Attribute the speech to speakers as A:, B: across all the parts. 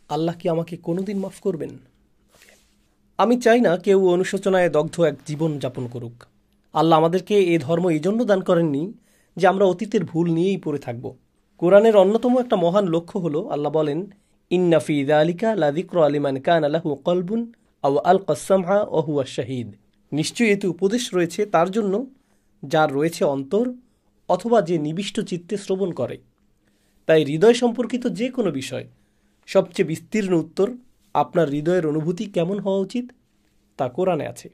A: আল্লাহ কি আমাকে কোনোদিন মাফ করবেন? আমি চাই না কেউ অনুশোচনায় দগ্ধ এক জীবন যাপন করুক। আল্লাহ আমাদেরকে এ ধর্ম এই জন্য দান করেননি যে আমরা অতীতের ভুল নিয়েই পড়ে থাকব। কোরআনের অন্যতম একটা মহান লক্ষ্য হলো আল্লাহ বলেন, ইন্না ফি যালিকা লাযিকরা লিমান কানা লাহু কলবুন আও আলকাস সামআ ওয়া হুয়া শাহীদ। নিশ্চয়ই এতে উপদেশ রয়েছে তার জন্য যার রয়েছে অন্তর অথবা যে নিবিষ্ট চিত্তে শ্রবণ করে। তাই হৃদয় সম্পর্কিত যে কোনো বিষয় সবচেয়ে বিস্তীর্ণ উত্তর আপনার হৃদয়ের অনুভূতি কেমন হওয়া উচিত তা কোরআনে আছে।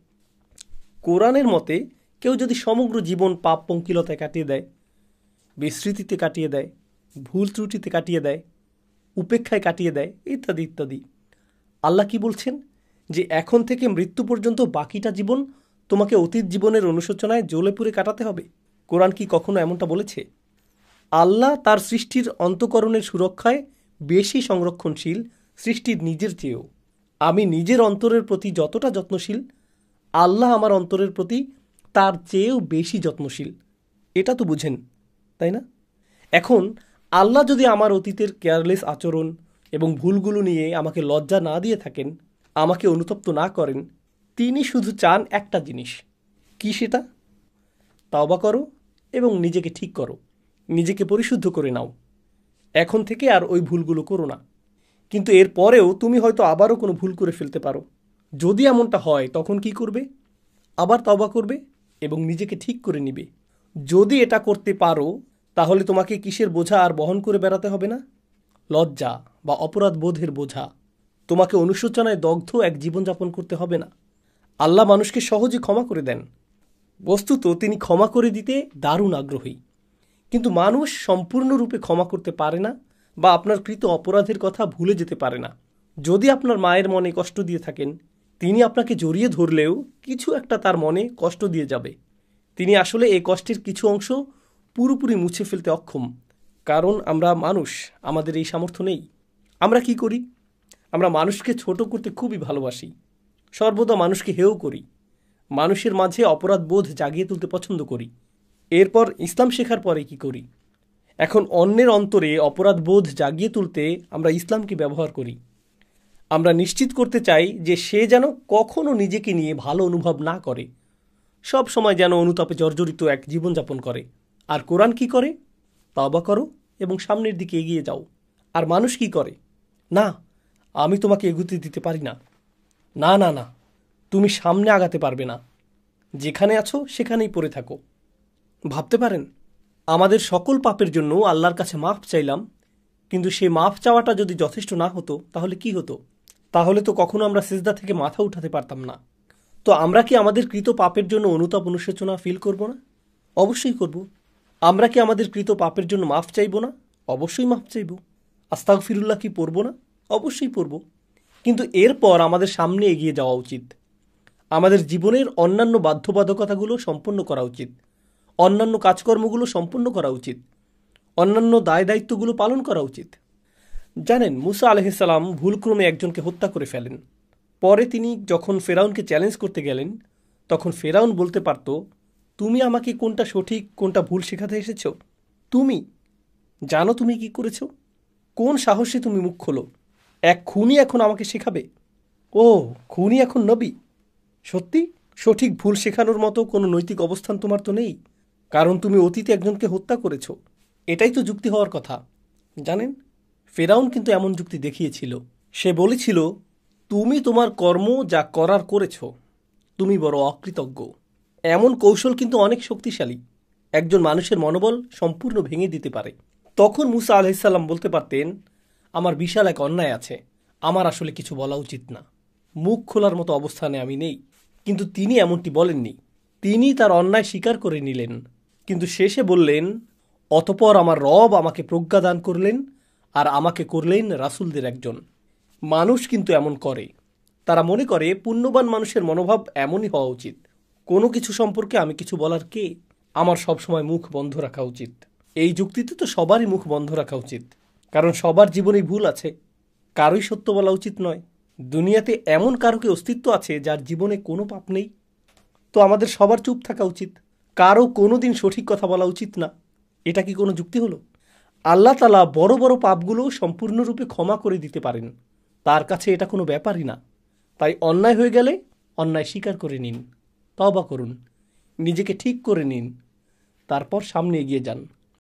A: কোরআনের মতে কেউ যদি সমগ্র জীবন পাপ পঙ্কিলতায় কাটিয়ে দেয়, বিস্মৃতিতে কাটিয়ে দেয়, ভুল ত্রুটিতে কাটিয়ে দেয়, উপেক্ষায় কাটিয়ে দেয়, ইত্যাদি ইত্যাদি, আল্লাহ কি বলছেন যে এখন থেকে মৃত্যু পর্যন্ত বাকিটা জীবন তোমাকে অতীত জীবনের অনুশোচনায় জ্বলে পুড়ে কাটাতে হবে? কোরআন কি কখনো এমনটা বলেছে? আল্লাহ তার সৃষ্টির অন্তঃকরণের সুরক্ষায় বেশি সংরক্ষণশীল সৃষ্টির নিজের চেয়েও। আমি নিজের অন্তরের প্রতি যতটা যত্নশীল, আল্লাহ আমার অন্তরের প্রতি তার চেয়েও বেশি যত্নশীল। এটা তো বুঝেন, তাই না? এখন আল্লাহ যদি আমার অতীতের কেয়ারলেস আচরণ এবং ভুলগুলো নিয়ে আমাকে লজ্জা না দিয়ে থাকেন, আমাকে অনুতপ্ত না করেন, তিনি শুধু চান একটা জিনিস। কি সেটা? তওবা করো এবং নিজেকে ঠিক করো, নিজেকে পরিশুদ্ধ করে নাও। এখন থেকে আর ওই ভুলগুলো করো না। কিন্তু এর পরেও তুমি হয়তো আবারও কোনো ভুল করে ফেলতে পারো। যদি এমনটা হয় তখন কি করবে? আবার তওবা করবে এবং নিজেকে ঠিক করে নিবে। যদি এটা করতে পারো তাহলে তোমাকে কিসের বোঝা আর বহন করে বেড়াতে হবে না? লজ্জা বা অপরাধ বোধের বোঝা। তোমাকে অনুশোচনায় দগ্ধ এক জীবনযাপন করতে হবে না। আল্লাহ মানুষকে সহজে ক্ষমা করে দেন। বস্তুত তিনি ক্ষমা করে দিতে দারুণ আগ্রহী। কিন্তু মানুষ সম্পূর্ণরূপে ক্ষমা করতে পারে না বা আপনার কৃত অপরাধের কথা ভুলে যেতে পারে না। যদি আপনার মায়ের মনে কষ্ট দিয়ে থাকেন, তিনি আপনাকে জড়িয়ে ধরলেও কিছু একটা তার মনে কষ্ট দিয়ে যাবে। তিনি আসলে এই কষ্টের কিছু অংশ পুরোপুরি মুছে ফেলতে অক্ষম। কারণ আমরা মানুষ, আমাদের এই সামর্থ্য নেই। আমরা কি করি? আমরা মানুষকে ছোট করতে খুবই ভালোবাসি, সর্বদা মানুষকে হেয় করি, মানুষের মাঝে অপরাধ বোধ জাগিয়ে তুলতে পছন্দ করি। এরপর ইসলাম শেখার পরে কি করি? এখন অন্যের অন্তরে অপরাধ বোধ জাগিয়ে তুলতে আমরা ইসলামকে ব্যবহার করি। আমরা নিশ্চিত করতে চাই যে সে যেন কখনো নিজেকে নিয়ে ভালো অনুভব না করে, সব সময় যেন অনুতাপে জর্জরিত এক জীবনযাপন করে। আর কোরআন কি করে? তওবা করো এবং সামনের দিকে এগিয়ে যাও। আর মানুষ কি করে? না, আমি তোমাকে এগুতে দিতে পারি না, না না না, তুমি সামনে আগাতে পারবে না, যেখানে আছো সেখানেই পড়ে থাকো। ভাবতে পারেন, আমাদের সকল পাপের জন্য আল্লাহর কাছে মাফ চাইলাম, কিন্তু সে মাফ চাওয়াটা যদি যথেষ্ট না হতো তাহলে কি হতো? তাহলে তো কখনো আমরা সিজদা থেকে মাথা উঠাতে পারতাম না। তো আমরা কি আমাদের কৃত পাপের জন্য অনুতাপ অনুশোচনা ফিল করব না? অবশ্যই করব। আমরা কি আমাদের কৃত পাপের জন্য মাফ চাইব না? অবশ্যই মাফ চাইব। আস্তাগফিরুল্লাহ কি পড়ব না? অবশ্যই পড়ব। কিন্তু এরপর আমাদের সামনে এগিয়ে যাওয়া উচিত। আমাদের জীবনের অন্যান্য বাধ্যবাধকতাগুলো সম্পন্ন করা উচিত, অন্যান্য কাজকর্মগুলো সম্পন্ন করা উচিত, অন্যান্য দায় দায়িত্বগুলো পালন করা উচিত। জানেন, মুসা আলাইহিসসালাম ভুলক্রমে একজনকে হত্যা করে ফেলেন। পরে তিনি যখন ফেরাউনকে চ্যালেঞ্জ করতে গেলেন, তখন ফেরাউন বলতে পারত, তুমি আমাকে কোনটা সঠিক কোনটা ভুল শেখাতে এসেছ? তুমি জানো তুমি কি করেছ? কোন সাহসে তুমি মুখ খোলো? এক খুনি এখন আমাকে শেখাবে? ও, খুনি এখন নবী? সত্যি? সঠিক ভুল শেখানোর মতো কোনো নৈতিক অবস্থান তোমার তো নেই, কারণ তুমি অতীতে একজনকে হত্যা করেছ। এটাই তো যুক্তি হওয়ার কথা। জানেন, ফেরাউন কিন্তু এমন যুক্তি দেখিয়েছিল। সে বলেছিল, তুমি তোমার কর্ম যা করার করেছ, তুমি বড় অকৃতজ্ঞ। এমন কৌশল কিন্তু অনেক শক্তিশালী, একজন মানুষের মনোবল সম্পূর্ণ ভেঙে দিতে পারে। তখন মুসা আলাইহিসসালাম বলতে পারতেন, আমার বিশাল এক অন্যায় আছে, আমার আসলে কিছু বলা উচিত না, মুখ খোলার মতো অবস্থানে আমি নেই। কিন্তু তিনি এমনটি বলেননি। তিনি তার অন্যায় স্বীকার করে নিলেন, কিন্তু শেষে বললেন, অতপর আমার রব আমাকে প্রজ্ঞা দান করলেন আর আমাকে করলেন রাসূলদের একজন। মানুষ কিন্তু এমন করে। তারা মনে করে পুণ্যবান মানুষের মনোভাব এমনই হওয়া উচিত, কোনো কিছু সম্পর্কে আমি কিছু বলার কে, আমার সবসময় মুখ বন্ধ রাখা উচিত। এই যুক্তিতে তো সবারই মুখ বন্ধ রাখা উচিত, কারণ সবার জীবনেই ভুল আছে, কারোই সত্য বলা উচিত নয়। দুনিয়াতে এমন কারো কি অস্তিত্ব আছে যার জীবনে কোনো পাপ নেই? তো আমাদের সবার চুপ থাকা উচিত, কারো কোনো দিন সঠিক কথা বলা উচিত না। এটা কি কোনো যুক্তি হলো? আল্লাহ তাআলা বড় বড় পাপগুলো সম্পূর্ণরূপে ক্ষমা করে দিতে পারেন, তার কাছে এটা কোনো ব্যাপারই না। তাই অন্যায় হয়ে গেলে অন্যায় স্বীকার করে নিন, তওবা করুন, নিজেকে ঠিক করে নিন, তারপর সামনে এগিয়ে যান।